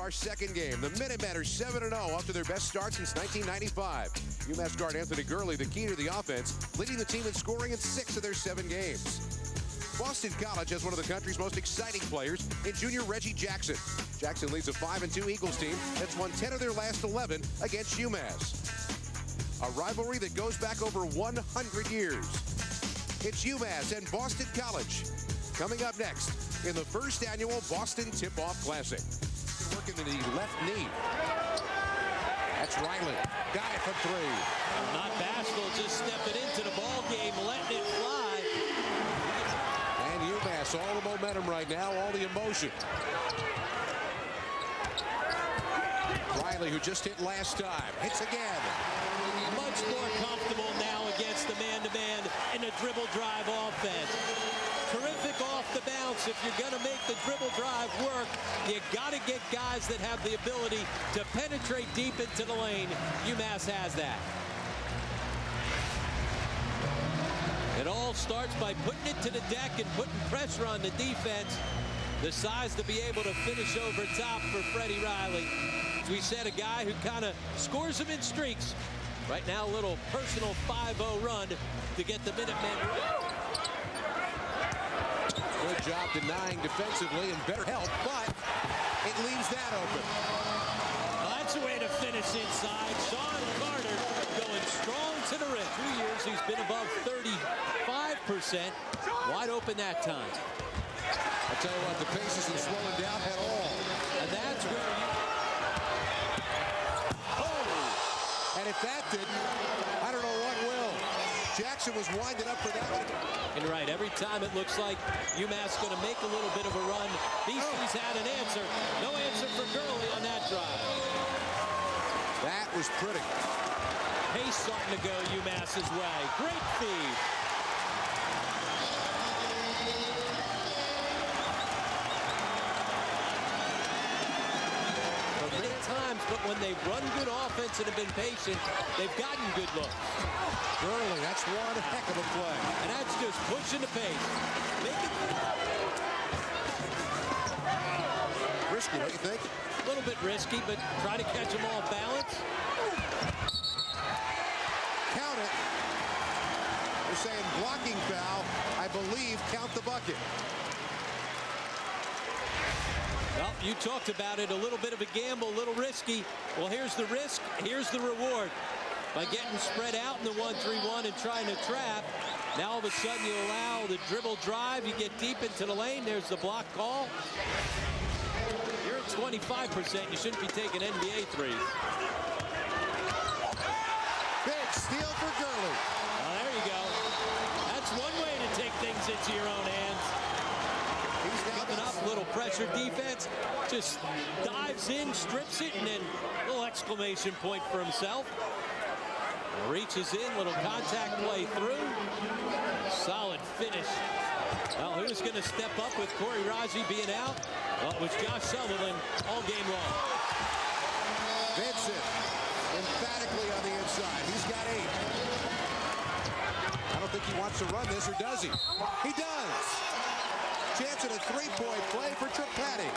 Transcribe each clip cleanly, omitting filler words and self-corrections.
our second game. The Minutemen are 7-0 after their best start since 1995. UMass guard Anthony Gurley, the key to the offense, leading the team in scoring in 6 of their 7 games. Boston College has one of the country's most exciting players in junior Reggie Jackson. Jackson leads a 5-2 Eagles team that's won 10 of their last 11 against UMass. A rivalry that goes back over 100 years. It's UMass and Boston College. Coming up next in the first annual Boston Tip-Off Classic. Working the left knee. That's Riley. Got it from 3. Not Bashville, just stepping into the ball game, letting it fly. And UMass, all the momentum right now, all the emotion. Riley, who just hit last time, hits again. Much more comfortable now against the man-to-man in the dribble drive offense. Terrific off the bounce. If you're going to make the dribble drive work, you got to get guys that have the ability to penetrate deep into the lane. UMass has that. It all starts by putting it to the deck and putting pressure on the defense. The size to be able to finish over top for Freddie Riley. As we said, a guy who kind of scores them in streaks. Right now, a little personal 5-0 run to get the Minutemen. Good job denying defensively and better help, but it leaves that open. Well, that's a way to finish inside. Sean Carter going strong to the rim. 2 years he's been above 35%. Wide open that time. I'll tell you what, the pace isn't slowing down at all. And that's where you... Oh! And if that didn't, I don't know what will. Jackson was winding up for that one. And right, every time it looks like UMass going to make a little bit of a run, BC's had an answer. No answer for Gurley on that drive. That was pretty. Pace starting to go UMass's way. Great feed. Times, but when they've run good offense and have been patient, they've gotten good looks. Gurley, that's one heck of a play. And that's just pushing the pace. Risky, what do you think? A little bit risky, but try to catch them all balanced. Count it. They're saying blocking foul. I believe count the bucket. Well, you talked about it, a little bit of a gamble, a little risky. Well, here's the risk, here's the reward. By getting spread out in the 1-3-1 and trying to trap, now all of a sudden you allow the dribble drive, you get deep into the lane, there's the block call. You're at 25%, you shouldn't be taking NBA threes. Big steal for Gurley. Well, there you go. That's one way to take things into your own hands. Coming up, little pressure defense, just dives in, strips it, and then a little exclamation point for himself. Reaches in, little contact play through. Solid finish. Well, who's going to step up with Corey Raji being out? Well, it was Josh Sutherland all game long. Vincent, emphatically on the inside. He's got 8. I don't think he wants to run this, or does he? He does. Chance at a 3-point play for Trapani.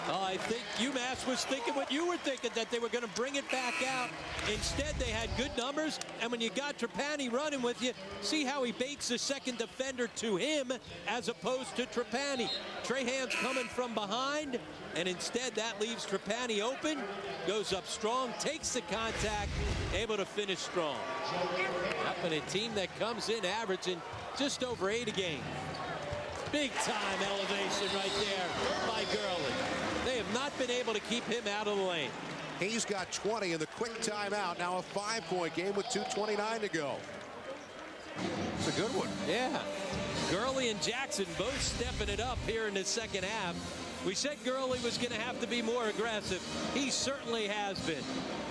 I think UMass was thinking what you were thinking, that they were going to bring it back out. Instead, they had good numbers, and when you got Trapani running with you, see how he baits the second defender to him as opposed to Trapani. Trahan's coming from behind, and instead that leaves Trapani open, goes up strong, takes the contact, able to finish strong. Up in a team that comes in averaging just over 8 a game. Big time elevation right there by Gurley. They have not been able to keep him out of the lane. He's got 20 in the quick timeout. Now a 5-point game with 2:29 to go. It's a good one. Yeah. Gurley and Jackson both stepping it up here in the second half. We said Gurley was going to have to be more aggressive. He certainly has been.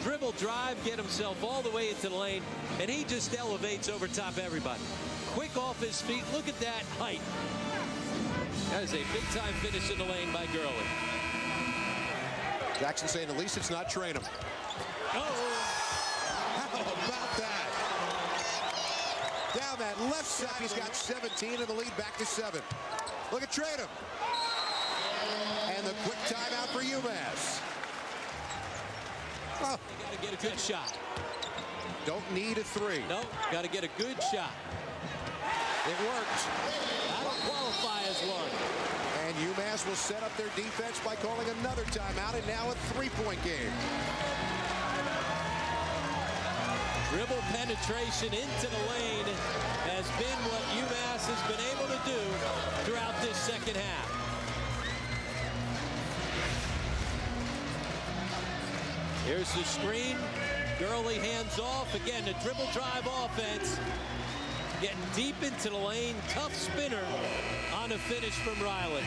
Dribble drive, get himself all the way into the lane, and he just elevates over top everybody. Quick off his feet. Look at that height. That is a big-time finish in the lane by Gurley. Jackson saying at least it's not train him. Oh! How about that? Down that left side, he's got 17 and the lead back to 7. Look at Trainham. And the quick timeout for UMass. Oh. You got to get a good shot. Don't need a three. No, got to get a good shot. It worked. That'll qualify as one. And UMass will set up their defense by calling another timeout, and now a three-point game. Dribble penetration into the lane has been what UMass has been able to do throughout this second half. Here's the screen. Gurley hands off. Again, the dribble drive offense. Getting deep into the lane. Tough spinner on a finish from Riley.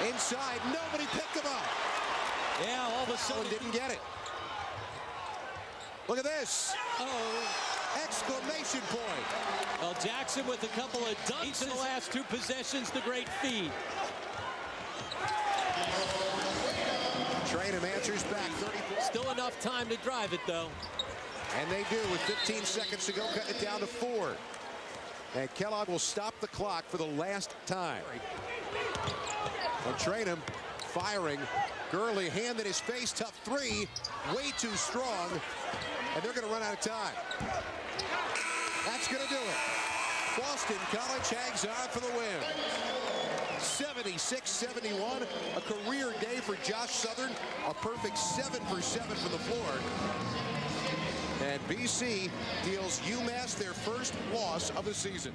Inside, nobody picked him up. Yeah, all of a sudden didn't get it. Look at this. Oh. Exclamation point. Well, Jackson with a couple of dunks in the last two possessions. The great feed. Trainham answers back. 34. Still enough time to drive it, though. And they do with 15 seconds to go, cutting it down to 4. And Kellogg will stop the clock for the last time. And Trainham firing. Gurley, hand in his face, tough three. Way too strong. And they're going to run out of time. That's going to do it. Boston College hangs on for the win. 76-71. A career day for Josh Southern. A perfect 7 for 7 from the floor. And BC deals UMass their first loss of the season.